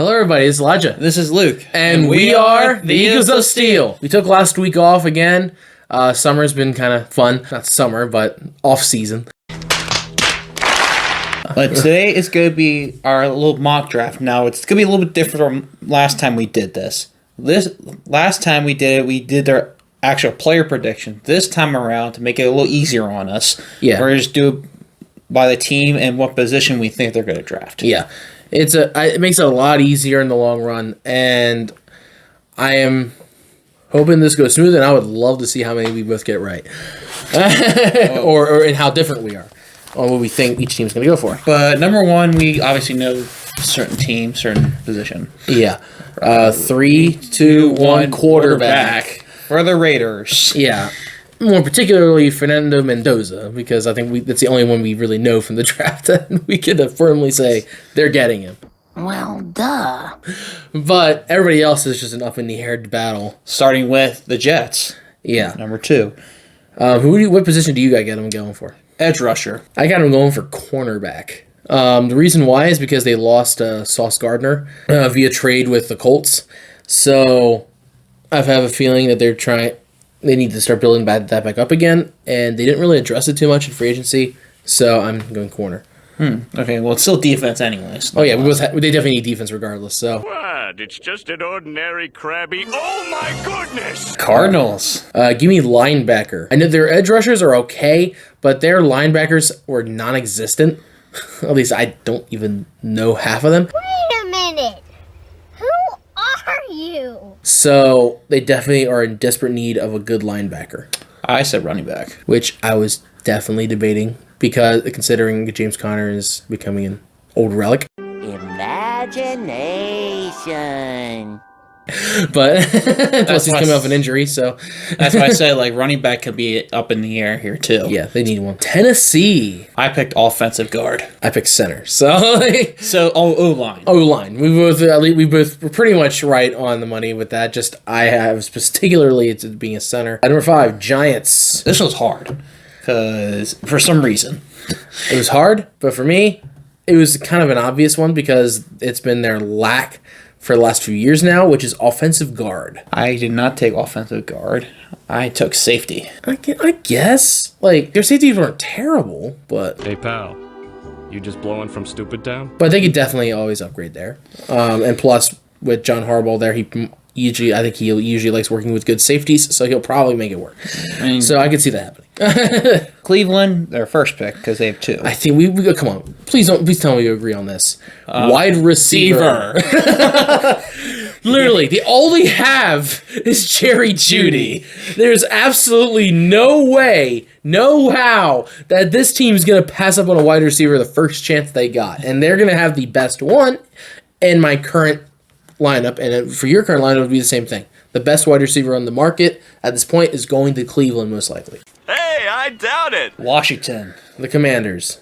Hello, everybody. It's Elijah. This is Luke. And we are the Eagles of Steel. We took last week off again. Summer's been kind of fun. Not summer, but off season. But today is going to be our little mock draft. Now, it's going to be a little bit different from last time we did this. Last time we did our actual player prediction. This time around, to make it a little easier on us, we're going to just do it by the team and what position we think they're going to draft. Yeah. It makes it a lot easier in the long run, and I am hoping this goes smooth, and I would love to see how many we both get right. or and how different we are on what we think each team's going to go for. But number one, we obviously know certain team, certain position. Yeah. 3, 2, 1, quarterback. For the Raiders. Yeah. More particularly Fernando Mendoza, because I think that's the only one we really know from the draft, and we can firmly say they're getting him. Well, duh. But everybody else is just an up-in-the-air battle. Starting with the Jets. Yeah. Number 2. What position do you guys get him going for? Edge rusher. I got him going for cornerback. The reason why is because they lost Sauce Gardner via trade with the Colts. So I have a feeling that they need to start building that back up again, and they didn't really address it too much in free agency, so I'm going corner. Okay, well, it's still defense anyways. Oh, yeah, they definitely need defense regardless, so. What? It's just an ordinary crabby. Oh, my goodness! Cardinals. Give me linebacker. I know their edge rushers are okay, but their linebackers were non-existent. At least I don't even know half of them. Wait a minute. Who are you? So they definitely are in desperate need of a good linebacker. I said running back. Which I was definitely debating, because considering James Conner is becoming an old relic. Imagination. But plus he's coming off an injury, so that's why I said running back could be up in the air here too. Yeah, they need one. Tennessee. I picked offensive guard. I picked center. So O-line. O-line. We both were pretty much right on the money with that. Just I have particularly it's being a center. Number 5, Giants. This was hard because for some reason it was hard, but for me it was kind of an obvious one because it's been their lack for the last few years now, which is offensive guard. I did not take offensive guard. I took safety. I guess. Their safeties weren't terrible, but... Hey, pal. You just blowing from Stupid Town? But they could definitely always upgrade there. And plus, with John Harbaugh there, I think he usually likes working with good safeties, so he'll probably make it work. So I could see that happening. Cleveland, their first pick, because they have 2. I think we come on. Please tell me you agree on this. Wide receiver. Literally, all they have is Jerry Jeudy. There's absolutely no way, no how, that this team is going to pass up on a wide receiver the first chance they got. And they're going to have the best one in my current lineup. And for your current lineup, it would be the same thing. The best wide receiver on the market at this point is going to Cleveland, most likely. Hey, I doubt it. Washington. The Commanders.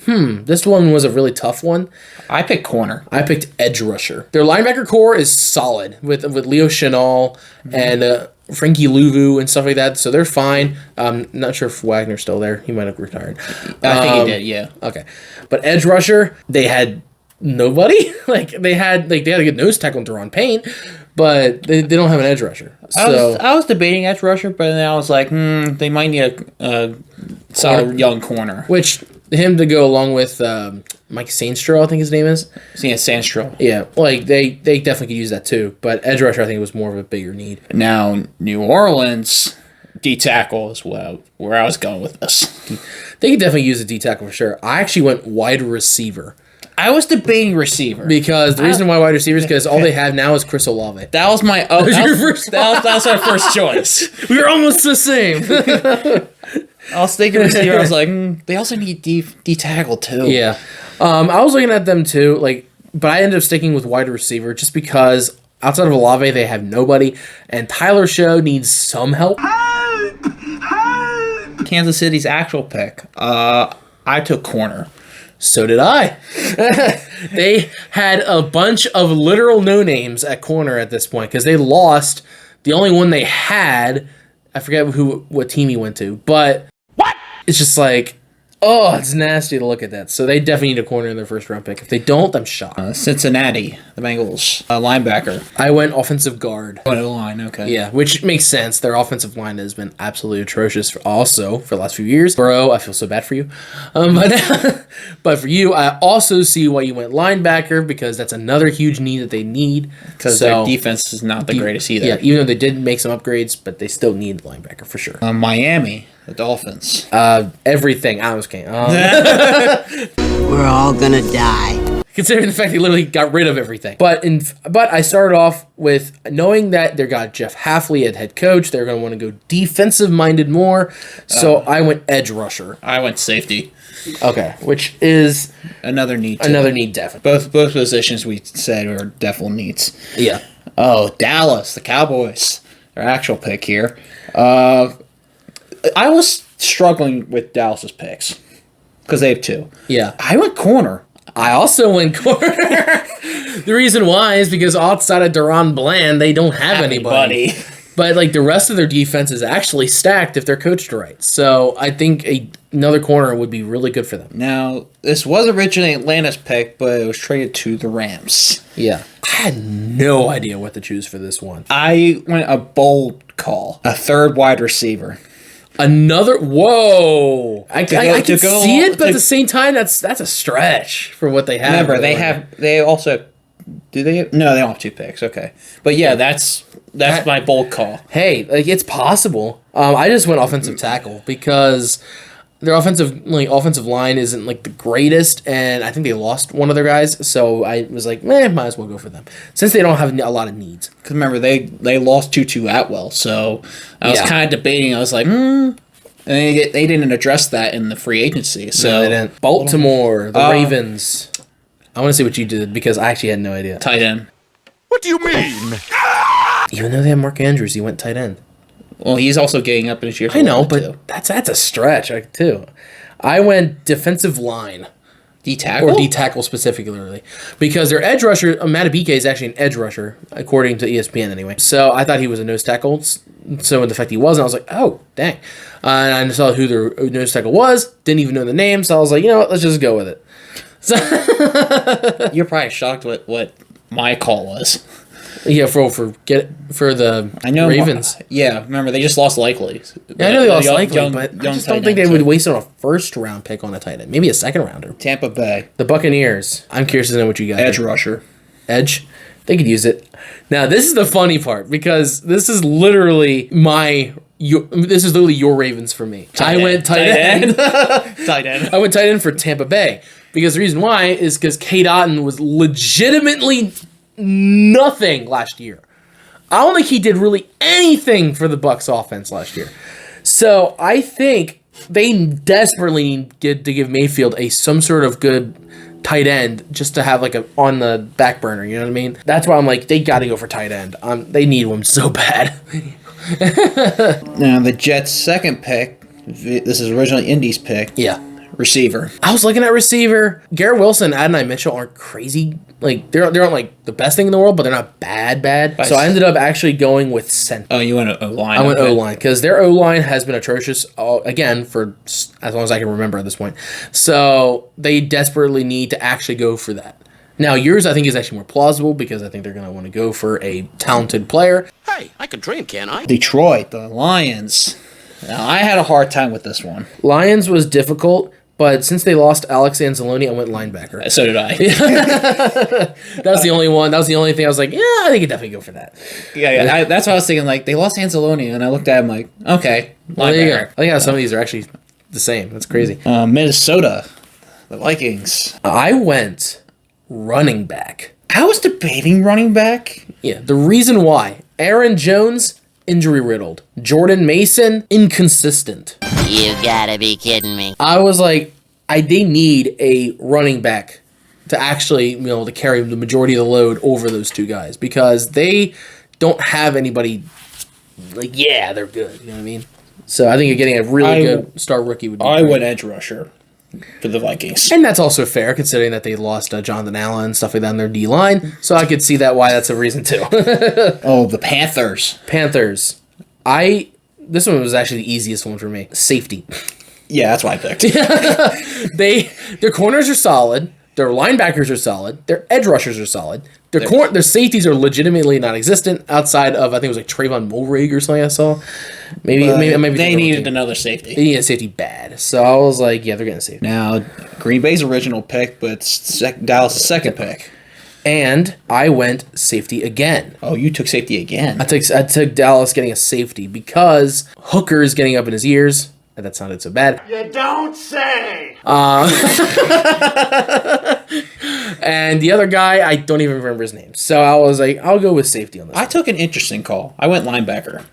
This one was a really tough one. I picked corner. I picked edge rusher. Their linebacker core is solid with Leo Chenal and Frankie Louvu and stuff like that, so they're fine. Not sure if Wagner's still there. He might have retired. I think he did, yeah. Okay. But edge rusher, they had nobody. They had a good nose tackle in Deron Payne, but they don't have an edge rusher. So I was debating edge rusher, but then I was like, they might need a solid young corner. Which him to go along with Mike Sainstro, I think his name is. Yeah, Sandstrom. Yeah, they definitely could use that too. But edge rusher, I think, was more of a bigger need. Now, New Orleans D tackle is where I was going with this. They could definitely use a D tackle for sure. I actually went wide receiver. I was debating receiver Because the reason why wide receiver is because all they have now is Chris Olave. that was my that was my first choice. We were almost the same. I was thinking receiver. I was like, they also need D tackle too. Yeah. I was looking at them too, but I ended up sticking with wide receiver just because outside of Olave, they have nobody, and Tyler Show needs some help. Kansas City's actual pick. I took corner. So did I. They had a bunch of literal no-names at corner at this point because they lost the only one they had. I forget what team he went to, but it's just Oh, it's nasty to look at that. So they definitely need a corner in their first round pick. If they don't, I'm shocked. Cincinnati, the Bengals, linebacker. I went offensive guard. What a line, okay. Yeah, which makes sense. Their offensive line has been absolutely atrocious for the last few years. Bro, I feel so bad for you. But for you, I also see why you went linebacker because that's another huge need that they need. Because their defense is not the greatest either. Yeah, even though they did make some upgrades, but they still need linebacker for sure. Miami, the Dolphins. Everything. I was kidding. We're all gonna die. Considering the fact they literally got rid of everything. But I started off with knowing that they got Jeff Hafley at head coach. They're going to want to go defensive minded more. So I went edge rusher. I went safety. Okay, which is Another need. another need definitely. Both positions we said are definitely needs. Yeah. Oh, Dallas, the Cowboys. Their actual pick here. I was struggling with Dallas's picks because they have two. Yeah. I went corner. I also went corner. The reason why is because outside of Duron Bland, they don't have anybody. But like the rest of their defense is actually stacked if they're coached right. So I think another corner would be really good for them. Now, this was originally Atlanta's pick, but it was traded to the Rams. Yeah. I had no idea what to choose for this one. I went a bold call. A third wide receiver. Whoa! I can see it, but at to- the same time, that's a stretch for what they have. Remember, they also... Do they have... No, they don't have two picks. Okay. But yeah, that's my bold call. Hey, like it's possible. I just went offensive tackle because their offensive line isn't like the greatest, and I think they lost one of their guys. So I was like, might as well go for them since they don't have a lot of needs. Because remember, they lost Tutu Atwell, so I was kind of debating. I was like, And they didn't address that in the free agency. So No, they didn't. Baltimore, the Ravens. I want to see what you did because I actually had no idea. Tight end. What do you mean? Even though they have Mark Andrews, he went tight end. Well, he's also getting up in his year. I know, but that's a stretch too. I went defensive line. D tackle? Or D tackle specifically. Because their edge rusher, Matabike is actually an edge rusher, according to ESPN anyway. So I thought he was a nose tackle. So in the fact he wasn't, I was like, oh, dang. And I saw who their nose tackle was, didn't even know the name, so I was like, you know what, let's just go with it. So You're probably shocked what my call was. yeah, for the Ravens. Yeah, remember, they just lost Likely. Yeah, I know they lost Likely, but I just don't think they would waste on a first round pick on a tight end. Maybe a second rounder. Tampa Bay. The Buccaneers. I'm curious to know what you got. Edge here. rusher. Edge. They could use it. Now, this is the funny part because this is literally your Ravens for me. I went tight end. Tight end. I went tight end for Tampa Bay because the reason why is because Kate Otten was legitimately nothing last year. I don't think he did really anything for the Bucs offense last year. So I think they desperately need to give Mayfield some sort of good tight end just to have like on the back burner. You know what I mean? That's why I'm like, they got to go for tight end. They need one so bad. Now, the Jets' second pick, this is originally Indy's pick. Yeah. Receiver. I was looking at receiver. Garrett Wilson and Adonai Mitchell aren't crazy. Like, they're not like the best thing in the world, but they're not bad. So I ended up actually going with center. Oh, you went O-line. I went O-line because their O-line has been atrocious, again, for as long as I can remember at this point. So they desperately need to actually go for that. Now, yours, I think, is actually more plausible because I think they're going to want to go for a talented player. Hey, I can dream, can't I? Detroit, the Lions. Now, I had a hard time with this one. Lions was difficult, but since they lost Alex Anzalone, I went linebacker. So did I. That was the only one. That was the only thing I was like, yeah, I think you definitely go for that. Yeah. That's what I was thinking. Like, they lost Anzalone, and I looked at him like, okay, Well, there you go. linebacker. I think how some of these are actually the same. That's crazy. Minnesota, the Vikings. I went running back. I was debating running back. Yeah, the reason why. Aaron Jones, injury riddled. Jordan Mason, inconsistent. You gotta be kidding me. I was like, they need a running back to actually, to carry the majority of the load over those two guys because they don't have anybody like, yeah, they're good. You know what I mean? So I think you're getting a really good star rookie would be I great. went edge rusher for the Vikings. And that's also fair considering that they lost Jonathan Allen and stuff like that on their D line. So I could see why that's a reason too. Oh, the Panthers. Panthers. This one was actually the easiest one for me. Safety. Yeah, that's what I picked. Their corners are solid. Their linebackers are solid. Their edge rushers are solid. Their safeties are legitimately non-existent outside of, I think it was like Trayvon Mulrig or something I saw. Maybe They needed another safety. They needed a safety bad. So I was like, yeah, they're getting a safety. Now, Green Bay's original pick, but Dallas' second pick. And I went safety again. Oh, you took safety again. I took Dallas getting a safety because Hooker is getting up in his ears. That sounded so bad. You don't say! And the other guy, I don't even remember his name. So I was like, I'll go with safety on this. I took an interesting call. I went linebacker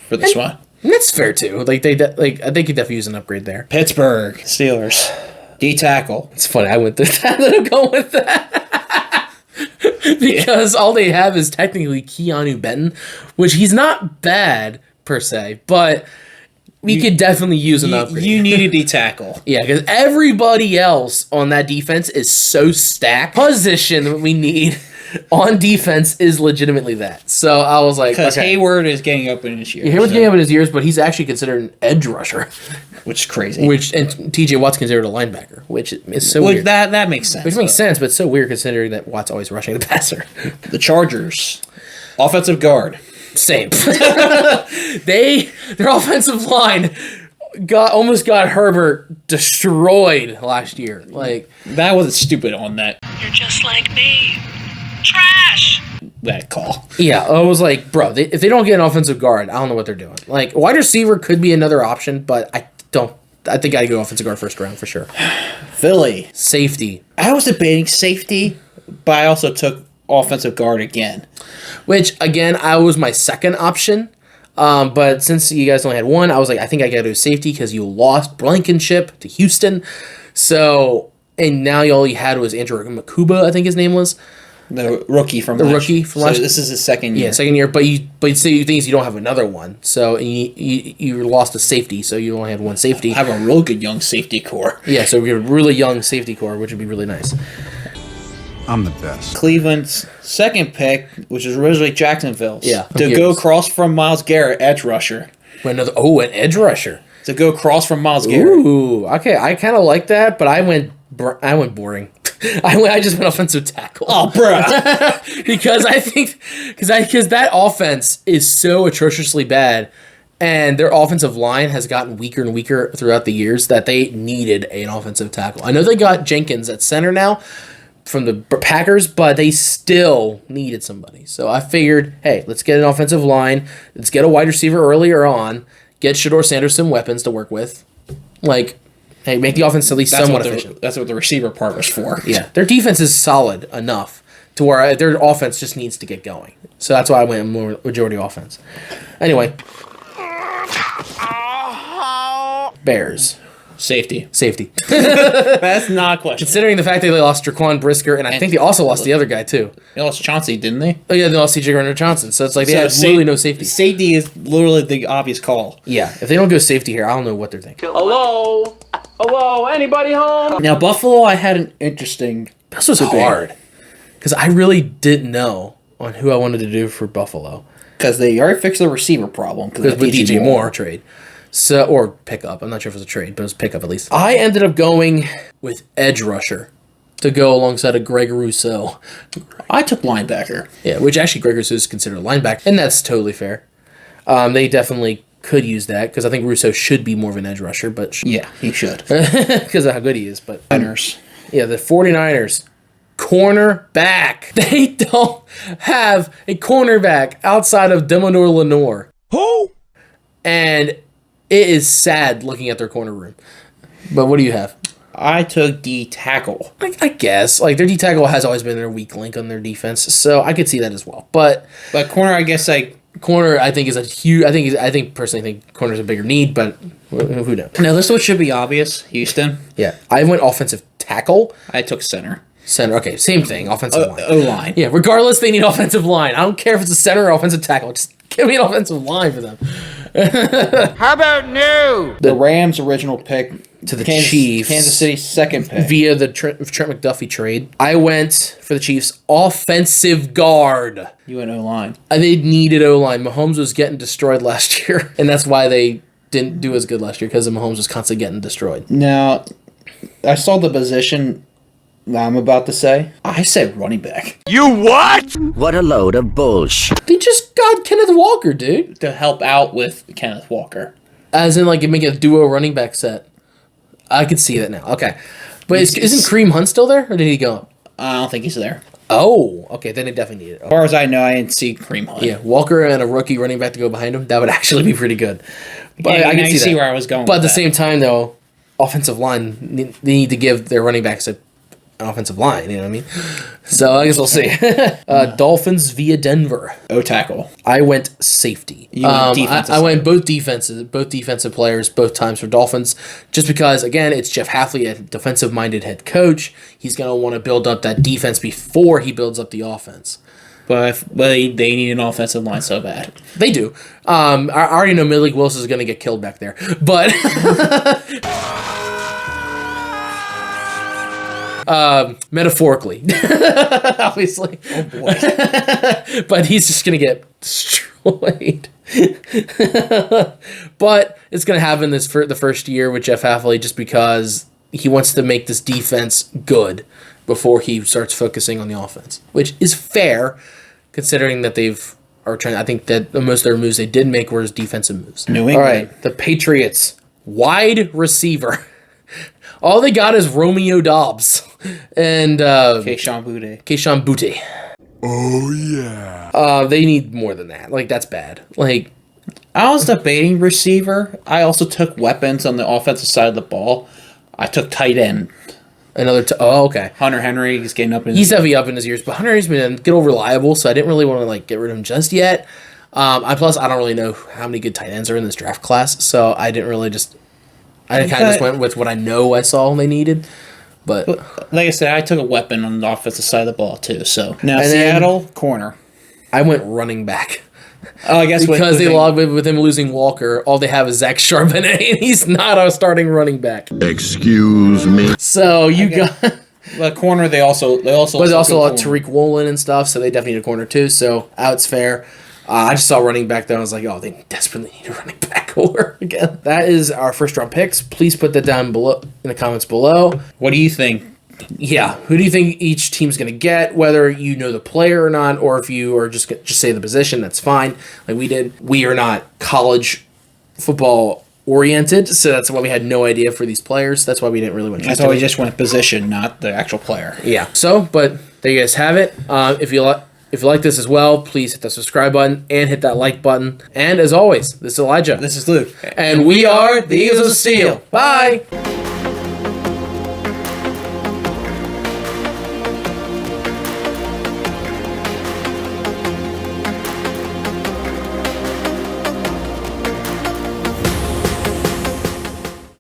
for this one. That's fair too. I think you definitely use an upgrade there. Pittsburgh Steelers. D tackle. It's funny. I went with that. I'm going with that because all they have is technically Keanu Benton, which he's not bad per se, but we could definitely use an upgrade. You need a D tackle. Yeah, because everybody else on that defense is so stacked. Position that we need on defense is legitimately that. So I was like, Because okay. Hayward is getting up in his years. Hayward's getting up in his years, but he's actually considered an edge rusher, which is crazy. and T.J. Watt's considered a linebacker, which is so weird. That makes sense. Which makes sense, but it's so weird considering that Watt's always rushing the passer. The Chargers. Offensive guard. Same. Their offensive line almost got Herbert destroyed last year. Like, That wasn't stupid on that You're just like me. Trash! that call. yeah, I was like, bro, if they don't get an offensive guard, I don't know what they're doing. Like, wide receiver could be another option, but I think I'd go offensive guard first round for sure. Philly. Safety, I was debating safety, but I also took offensive guard again. which again, I was my second option. But since you guys only had one, I was like, I think I gotta do safety because you lost Blankenship to Houston. So, and now all you had was Andrew Makuba, I think his name was. The rookie from last So this is his second year. Yeah, second year. But so you think you don't have another one. So you lost a safety, so you only had one safety. I have a real good young safety core. Yeah, so we have a really young safety core, which would be really nice. I'm the best. Cleveland's second pick, which is originally Jacksonville's. Yeah. To go across from Myles Garrett, edge rusher. An edge rusher. To go across from Myles Garrett. Ooh, okay. I kind of like that, but I went boring. I just went offensive tackle. Oh, bruh. because that offense is so atrociously bad, and their offensive line has gotten weaker and weaker throughout the years that they needed an offensive tackle. I know they got Jenkins at center now from the Packers, but they still needed somebody. So I figured, hey, let's get an offensive line. Let's get a wide receiver earlier on. Get Shador Sanders some weapons to work with. Like, hey, make the offense at least somewhat efficient. That's what the receiver part was for. Yeah, their defense is solid enough to where their offense just needs to get going. So that's why I went more majority offense. Anyway, Bears. Safety. That's not a question. Considering the fact that they lost Jaquan Brisker, and I think they also lost the other guy too. They lost Chauncey, didn't they? Oh yeah, they lost C.J. Gardner-Johnson. So it's like they had literally no safety. Safety is literally the obvious call. Yeah, if they don't go safety here, I don't know what they're thinking. Hello? Hello? Anybody home? Now, Buffalo, I had an interesting... This was hard. Because I really didn't know on who I wanted to do for Buffalo. Because they already fixed the receiver problem. With DJ Moore trade. So, or pickup. I'm not sure if it was a trade, but it was pickup at least. I ended up going with edge rusher to go alongside of Greg Rousseau. I took linebacker. Yeah, which actually Greg Rousseau is considered a linebacker, and that's totally fair. They definitely could use that because I think Rousseau should be more of an edge rusher, but yeah, he should because of how good he is. But Niners, yeah, the 49ers cornerback. They don't have a cornerback outside of Demondor Lenore. Who? And it is sad looking at their corner room. But what do you have? I took D tackle. I guess like their D tackle has always been their weak link on their defense, so I could see that as well. But corner, I guess corner, I think is a huge. I think personally think corner's a bigger need, but who knows? Now this one should be obvious. Houston. Yeah, I went offensive tackle. I took center. Center. Okay, same thing. Offensive line. O-line. Yeah, regardless, they need offensive line. I don't care if it's a center or offensive tackle. Just give me an offensive line for them. How about no? The Rams' original pick to the Chiefs. Kansas City's second pick. Via the Trent McDuffie trade. I went for the Chiefs offensive guard. You went O-line. They needed O-line. Mahomes was getting destroyed last year, and that's why they didn't do as good last year because Mahomes was constantly getting destroyed. Now, I saw the position that I'm about to say. I said running back. You what? What a load of bullshit. They just got Kenneth Walker, dude. To help out with Kenneth Walker. As in, like, make a duo running back set. I could see that now. Okay. But isn't Kareem Hunt still there, or did he go? I don't think he's there. Oh, okay. Then they definitely need it. As far as I know, I didn't see Kareem Hunt. Yeah, Walker and a rookie running back to go behind him. That would actually be pretty good. But Yeah, I can see that. where I was going. But at with the that. same time, though, offensive line, they need to give their running backs an offensive line. You know what I mean? So I guess we'll see. Dolphins via Denver. O tackle. I went safety. You went defensive I went both defensive players, both times for Dolphins, just because, again, it's Jeff Hafley, a defensive-minded head coach. He's going to want to build up that defense before he builds up the offense. But they need an offensive line so bad. They do. I already know Malik Willis is going to get killed back there, but metaphorically, obviously. Oh boy. But he's just going to get destroyed. But it's going to happen the first year with Jeff Hafley, just because he wants to make this defense good before he starts focusing on the offense, which is fair, considering that I think that most of their moves they did make were his defensive moves. New England. All right, the Patriots, wide receiver. All they got is Romeo Dobbs and Kayshon Boutte. Oh, yeah. They need more than that. Like, that's bad. Like, I was debating receiver. I also took weapons on the offensive side of the ball. I took tight end. okay. Hunter Henry is getting up in He's heavy up in his years, but Hunter Henry's been getting reliable, so I didn't really want to get rid of him just yet. I don't really know how many good tight ends are in this draft class, so I didn't really I kind of just went with what I know I saw they needed. But like I said, I took a weapon on the offensive side of the ball too. So now And then- Seattle corner. I went running back. Oh, I guess Because they logged with him losing Walker, all they have is Zach Charbonnet, and he's not a starting running back. Excuse me. So you got, the corner. They also but they also got Tariq Woolen and stuff, so they definitely need a corner too. So it's fair. I just saw running back though. I was like, oh, they desperately need a running back over again. That is our first round picks. Please put that down below in the comments below. What do you think? Yeah, who do you think each team's going to get? Whether you know the player or not, or if you are just say the position, that's fine. Like we did. We are not college football oriented, so that's why we had no idea for these players. That's why we didn't really want to. That's why we just went position, not the actual player. Yeah. So, but there you guys have it. If you like this as well, please hit the subscribe button and hit that like button. And as always, this is Elijah. This is Luke. And we are the Eagles of Steel. Bye.